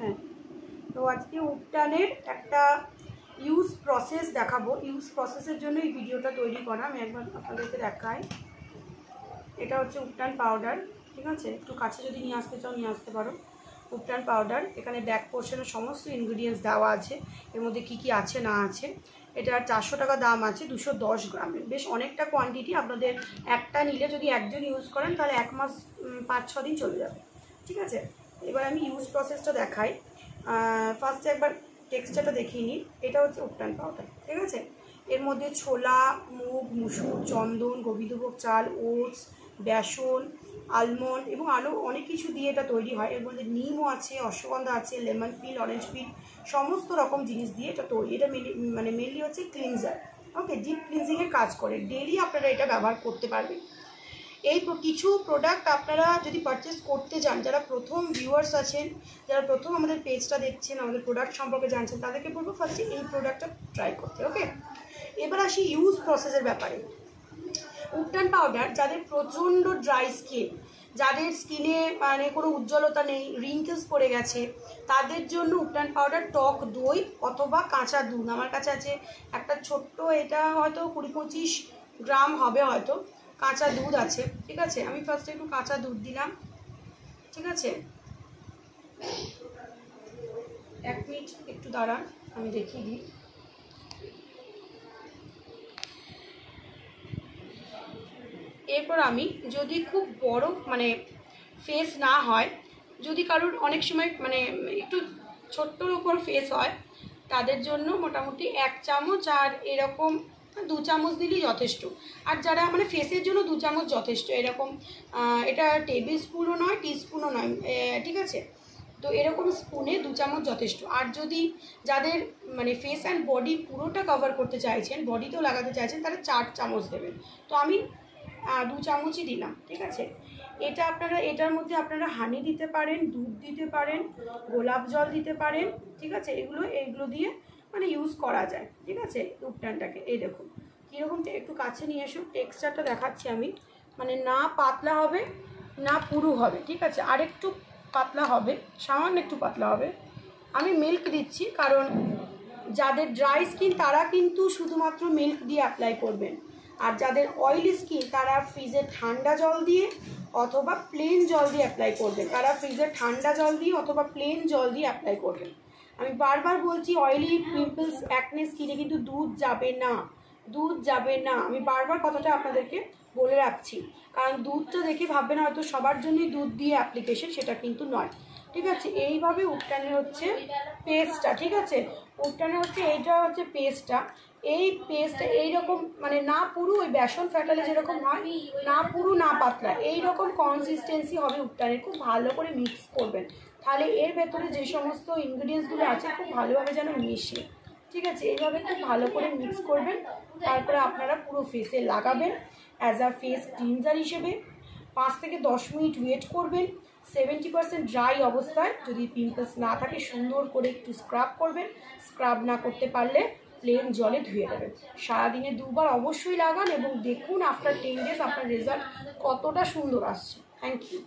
হ্যাঁ, তো আজকে উপটানের একটা ইউজ প্রসেস দেখাবো। ইউজ প্রসেসের জন্য এই ভিডিওটা তৈরি করা। আমি একবার আপনাদেরকে দেখাই। এটা হচ্ছে উপটান পাউডার, ঠিক আছে? একটু কাছে যদি নিয়ে আসতে চাও নিয়ে আসতে পারো। উপটান পাউডার, এখানে ব্যাক পোর্শনের সমস্ত ইনগ্রিডিয়েন্টস দেওয়া আছে, এর মধ্যে কী কী আছে না আছে। এটা 400 টাকা দাম আছে, 210 গ্রামের, বেশ অনেকটা কোয়ান্টিটি। আপনাদের একটা নিলে যদি একজন ইউজ করেন তাহলে 1 মাস 5-6 দিন চলে যাবে, ঠিক আছে? এবার আমি ইউজ প্রসেসটা দেখাই। ফার্স্টে একবার টেক্সচারটা দেখিয়ে নিই। এটা হচ্ছে উপটান পাউডার, ঠিক আছে? এর মধ্যে ছোলা, মুগ, মুসুর, চন্দন, গোবিন্দভোগ চাল, ওটস, বেসন, আলমন্ড এবং আরও অনেক কিছু দিয়ে এটা তৈরি হয়। এর মধ্যে নিমও আছে, অশ্বগন্ধা আছে, লেমন পিল, অরেঞ্জ পিল, সমস্ত রকম জিনিস দিয়ে এটা তৈরি। এটা মেনলি হচ্ছে ক্লিনজার, ওকে, ডিপ ক্লিনজিংয়ের কাজ করে। ডেলি আপনারা এটা ব্যবহার করতে পারবেন। এই কিছু প্রোডাক্ট আপনারা যদি পারচেস করতে যান, যারা প্রথম ভিউয়ার্স আছেন, যারা প্রথম আমাদের পেজটা দেখছেন, আমাদের প্রোডাক্ট সম্পর্কে জানছেন, তাদেরকে বলবো ফার্স্টে এই প্রোডাক্টটা ট্রাই করতে, ওকে? এবার আসি ইউজ প্রসেসের ব্যাপারে। উপটান পাউডার যাদের প্রচণ্ড ড্রাই স্কিন, যাদের স্কিনে মানে কোনো উজ্জ্বলতা নেই, রিঙ্কেলস পড়ে গেছে, তাদের জন্য উপটান পাউডার টক দই অথবা কাঁচা দুধ, আমার কাছে আছে একটা ছোট্ট, এটা হয়তো 20-25 গ্রাম হবে হয়তো, কাঁচা দুধ আছে, ঠিক আছে? আমি ফার্স্টে একটু কাঁচা দুধ দিলাম, ঠিক আছে? 1 মিনিট একটু দাঁড়ান, আমি দেখিয়ে দিই। এরপর আমি, যদি খুব বড় মানে ফেস না হয়, যদি কারোর অনেক সময় মানে একটু ছোট্টর উপর ফেস হয়, তাদের জন্য মোটামুটি 1 চামচ আর এরকম 2 চামচ দিলেই যথেষ্ট। আর যারা মানে ফেসের জন্য 2 চামচ যথেষ্ট, এরকম এটা টেবিল স্পুনও নয়, টিস্পুনও নয়, ঠিক আছে? তো এরকম স্পুনে 2 চামচ যথেষ্ট। আর যদি যাদের মানে ফেস অ্যান্ড বডি পুরোটা কভার করতে চাইছেন, বডিতেও লাগাতে চাইছেন, তারা 4 চামচ দেবেন। তো আমি 2 চামচই দিলাম, ঠিক আছে? এটা আপনারা, এটার মধ্যে আপনারা হানি দিতে পারেন, দুধ দিতে পারেন, গোলাপ জল দিতে পারেন, ঠিক আছে? এইগুলো দিয়ে মানে ইউজ করা যায়, ঠিক আছে? উপটানটাকে এই দেখুন কীরকম, একটু কাছে নিয়ে এসো, টেক্সচারটা দেখাচ্ছি আমি। মানে না পাতলা হবে না পুরু হবে, ঠিক আছে? আরেকটু পাতলা হবে, সামান্য একটু পাতলা হবে। আমি মিল্ক দিচ্ছি, কারণ যাদের ড্রাই স্কিন তারা কিন্তু শুধুমাত্র মিল্ক দিয়ে অ্যাপ্লাই করবেন। আর যাদের অয়েলি স্কিন তারা ফ্রিজে ঠান্ডা জল দিয়ে অথবা প্লেন জল দিয়ে অ্যাপ্লাই করবেন। তারা ফ্রিজে ঠান্ডা জল দিয়ে অথবা প্লেন জল দিয়ে অ্যাপ্লাই করবেন। আমি বারবার বলছি, অয়েলি, পিম্পলস, অ্যাকনে স্কিনে কিন্তু দুধ যাবে না, দুধ যাবে না। আমি বারবার কথাটা আপনাদেরকে বলে রাখছি, কারণ দুধটা দেখে ভাববেন হয়তো সবার জন্যই দুধ দিয়ে অ্যাপ্লিকেশন, সেটা কিন্তু নয়, ঠিক আছে? এইভাবে উপটানের হচ্ছে পেস্টটা, ঠিক আছে? উপটানের হচ্ছে এইটা হচ্ছে পেস্টটা। এই পেস্টটা এইরকম মানে না পুরো ওই বেসন ফ্যাটালে যেরকম হয়, না পুরো না পাতলা, এইরকম কনসিস্টেন্সি হবে উপটানের। খুব ভালো করে মিক্স করবেন, তাহলে এর ভেতরে যে সমস্ত ইনগ্রিডিয়েন্টসগুলো আছে খুব ভালোভাবে যেন মিশে, ঠিক আছে? এইভাবে খুব ভালো করে মিক্স করবেন। তারপরে আপনারা পুরো ফেসে লাগাবেন অ্যাজ আ ফেস ক্লিনজার হিসেবে। 5 থেকে 10 মিনিট ওয়েট করবেন। 70% ড্রাই অবস্থায়, যদি পিম্পলস না থাকে, সুন্দর করে একটু স্ক্রাব করবেন। স্ক্রাব না করতে পারলে প্লেন জলে ধুয়ে দেবেন। সারাদিনে 2 বার অবশ্যই লাগান এবং দেখুন আফটার 10 ডেজ আপনার রেজাল্ট কতটা সুন্দর আসছে। Thank you.